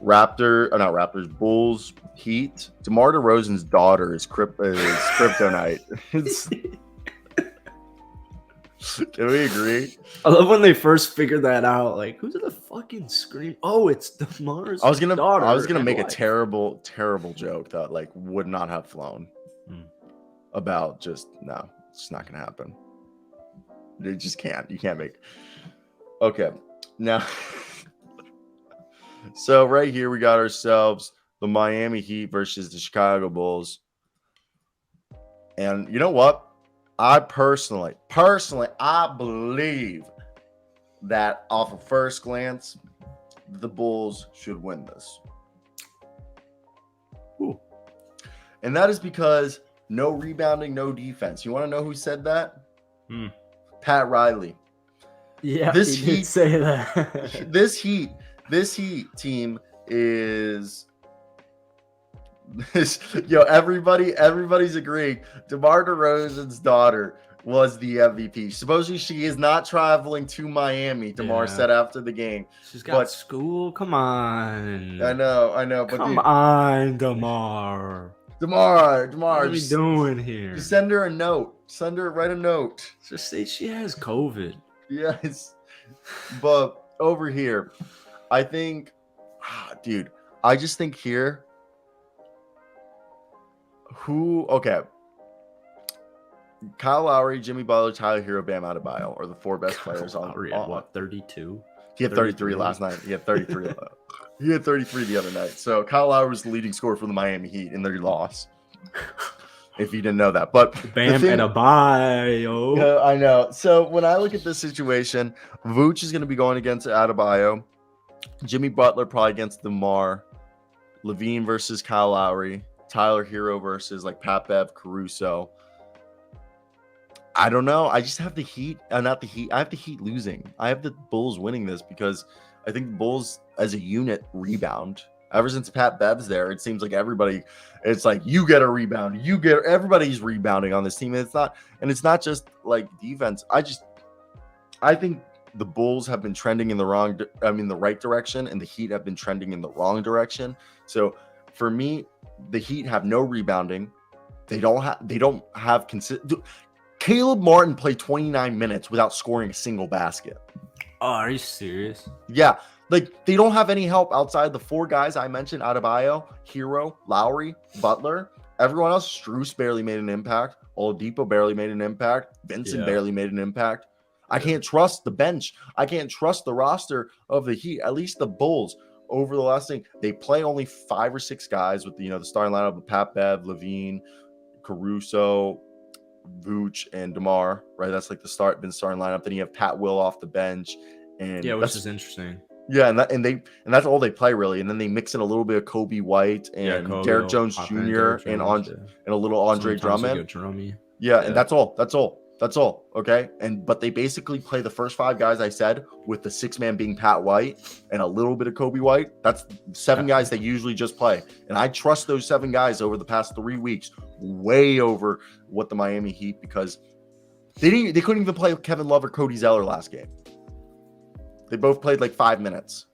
Not Raptors, Bulls, Heat. DeMar DeRozan's daughter is kryptonite. Can we agree? I love when they first figured that out. Like, who's the fucking scream? Oh, it's DeMar's daughter. I was gonna make a terrible joke that like would not have flown about just no, it's just not gonna happen. It just can't. You can't make. Okay, now. So right here we got ourselves the Miami Heat versus the Chicago Bulls. And you know what? I personally, I believe that off of first glance, the Bulls should win this. Ooh. And that is because no rebounding, no defense. You want to know who said that? Pat Riley. Yeah, this he did say that. This Heat team is everybody's agreeing. DeMar DeRozan's daughter was the MVP. Supposedly she is not traveling to Miami, DeMar said after the game. She's got school. Come on. I know. But Come on, DeMar. DeMar. What are we doing here? Just send her a note. Write a note. Just say she has COVID. Yes. But over here, I think, dude, I just think here, Kyle Lowry, Jimmy Butler, Tyler Hero, Bam Adebayo are the four best players on. Lowry had what, 32? He had 33 last night. He had 33. He had 33 the other night. So Kyle Lowry was the leading scorer for the Miami Heat in their loss. If you didn't know that, but Bam Adebayo. Yeah, I know. So when I look at this situation, Vooch is going to be going against Adebayo. Jimmy Butler probably against DeMar. Levine versus Kyle Lowry. Tyler Hero versus like Pat Bev, Caruso. I don't know. I just have the Heat. Not the Heat. I have the Heat losing. I have the Bulls winning this because I think the Bulls as a unit rebound. Ever since Pat Bev's there, it seems like everybody. It's like you get a rebound. Everybody's rebounding on this team. And it's not just like defense. I think the Bulls have been trending in the right direction, and the Heat have been trending in the wrong direction. So for me, the Heat have no rebounding. They don't have consistent. Caleb Martin played 29 minutes without scoring a single basket. Oh, are you serious? Yeah. Like, they don't have any help outside the four guys I mentioned, Adebayo, Hero, Lowry, Butler. Everyone else, Strus barely made an impact. Oladipo barely made an impact. Vincent barely made an impact. I can't trust the bench. I can't trust the roster of the Heat, at least the Bulls. Over the last thing, they play only 5 or 6 guys with the starting lineup of Pat Bev, Levine, Caruso, Vooch, and DeMar, right? That's like the starting lineup. Then you have Pat Will off the bench. And which is interesting. Yeah, and that's all they play really, and then they mix in a little bit of Kobe White and Derek Jones Jr. and a little Andre Drummond. And that's all. Okay, but they basically play the first 5 guys I said, with the 6th man being Pat White and a little bit of Kobe White. That's 7 guys they usually just play, and I trust those 7 guys over the past 3 weeks way over what the Miami Heat, because they couldn't even play Kevin Love or Cody Zeller last game. They both played like 5 minutes.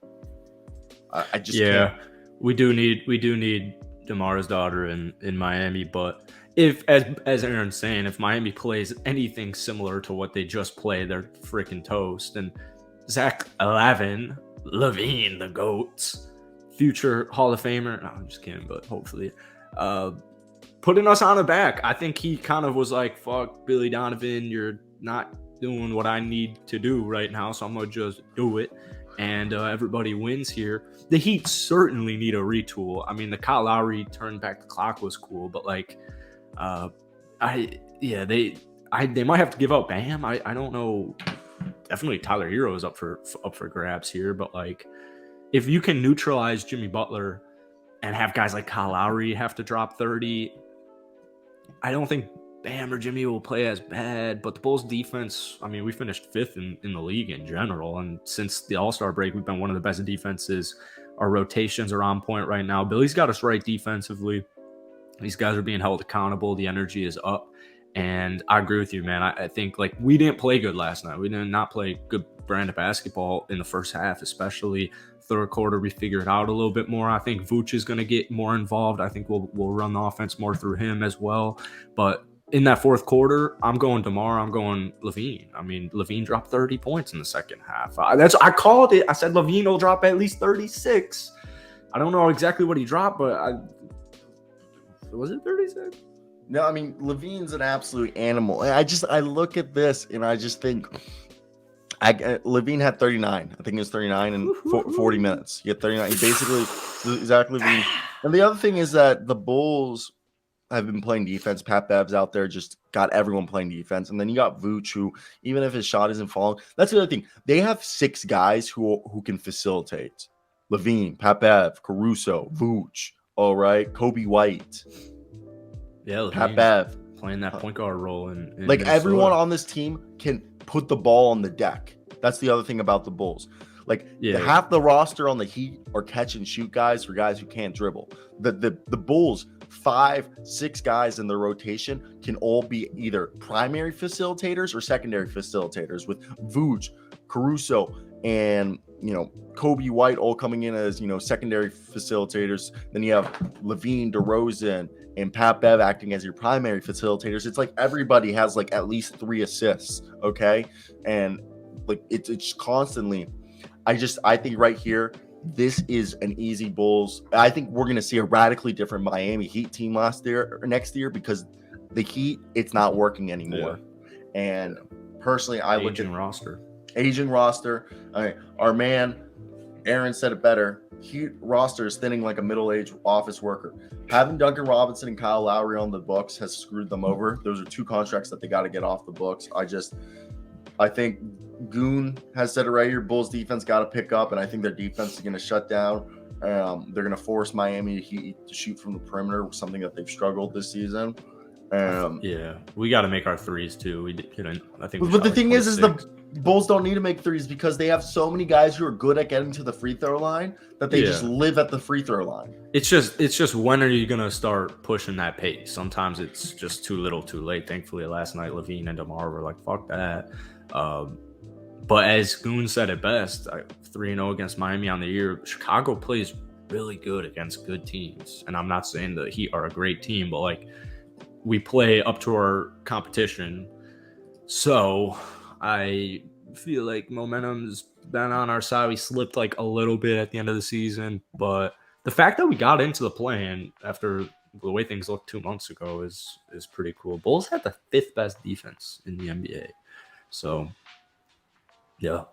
I just can't. We do need DeMar's daughter in Miami, but if as Aaron's saying, if Miami plays anything similar to what they just played, they're freaking toast. And Zach Levine, the GOAT, future Hall of Famer. No, I'm just kidding, but hopefully, putting us on the back. I think he kind of was like, "Fuck, Billy Donovan, you're not doing what I need to do right now, so I'm gonna just do it," and everybody wins here. The Heat certainly need a retool. I mean, the Kyle Lowry turn back the clock was cool, but like, they might have to give up Bam. I don't know. Definitely Tyler Hero is up for grabs here, but like, if you can neutralize Jimmy Butler and have guys like Kyle Lowry have to drop 30, I don't think Bam or Jimmy will play as bad. But the Bulls defense, I mean, we finished 5th in the league in general, and since the All-Star break, we've been one of the best defenses. Our rotations are on point right now. Billy's got us right defensively. These guys are being held accountable. The energy is up, and I agree with you, man. I think like we didn't play good last night. We did not play good brand of basketball in the first half, especially third quarter we figure it out a little bit more. I think Vooch is going to get more involved. I think we'll run the offense more through him as well. But in that fourth quarter, I'm going DeMar. I'm going Levine. I mean, Levine dropped 30 points in the second half. I called it. I said Levine will drop at least 36. I don't know exactly what he dropped, but was it 36? No, I mean, Levine's an absolute animal. I look at this and I just think Levine had 39. I think it was 39 in 40 minutes. He had 39. He basically exactly Levine. And the other thing is that the Bulls have been playing defense. Pat Bev's out there just got everyone playing defense. And then you got Vooch, who, even if his shot isn't falling, that's the other thing. They have 6 guys who can facilitate. Levine, Pat Bev, Caruso, Vooch, all right, Kobe White. Yeah, Pat Bev. Playing that point guard role. In like, Minnesota. everyone on this team can put the ball on the deck. That's the other thing about the Bulls. Like, half the roster on the Heat are catch and shoot guys for guys who can't dribble. The Bulls, 5-6 guys in their rotation can all be either primary facilitators or secondary facilitators, with Vooch, Caruso, and Kobe White all coming in as secondary facilitators. Then you have Levine, DeRozan, and Pat Bev acting as your primary facilitators. It's like everybody has like at least 3 assists, okay? And like it's constantly. I think right here, this is an easy Bulls. I think we're gonna see a radically different Miami Heat team next year, because the Heat, it's not working anymore. Yeah. And personally, I look at aging roster. Our man Aaron said it better. Heat roster is thinning like a middle-aged office worker. Having Duncan Robinson and Kyle Lowry on the books has screwed them over. Those are 2 contracts that they got to get off the books. I think Goon has said it right here. Bulls defense got to pick up, and I think their defense is going to shut down. They're going to force Miami Heat to shoot from the perimeter, something that they've struggled this season. We got to make our threes too. I think. But the thing is the Bulls don't need to make threes, because they have so many guys who are good at getting to the free throw line that they just live at the free throw line. It's just when are you gonna start pushing that pace? Sometimes it's just too little, too late. Thankfully, last night Levine and DeMar were like, "Fuck that." But as Goon said it best, 3-0 against Miami on the year. Chicago plays really good against good teams, and I'm not saying the Heat are a great team, but like, we play up to our competition. So I feel like momentum's been on our side. We slipped like a little bit at the end of the season, but the fact that we got into the play-in after the way things looked 2 months ago is pretty cool. Bulls had the 5th best defense in the NBA. So, yeah.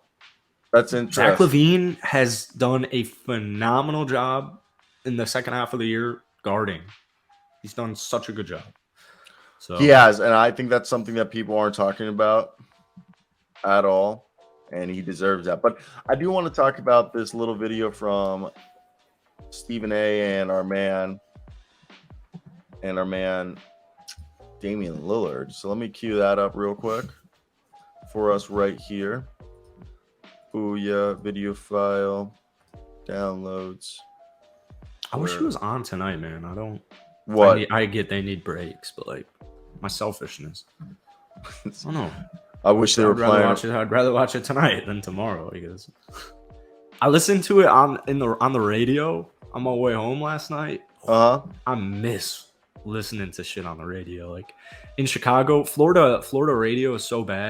That's interesting. Zach LaVine has done a phenomenal job in the second half of the year guarding. He's done such a good job. So he has, and I think that's something that people aren't talking about at all, and he deserves that. But I do want to talk about this little video from Stephen A. and our man Damian Lillard. So let me cue that up real quick for us right here. Booyah, video file, downloads. I wish he was on tonight, man. I don't. What? I get they need breaks, but like my selfishness. I don't know. I wish they were playing. I'd rather watch it tonight than tomorrow, because I listened to it on the radio on my way home last night. I miss listening to shit on the radio. Like in Chicago, Florida radio is so bad.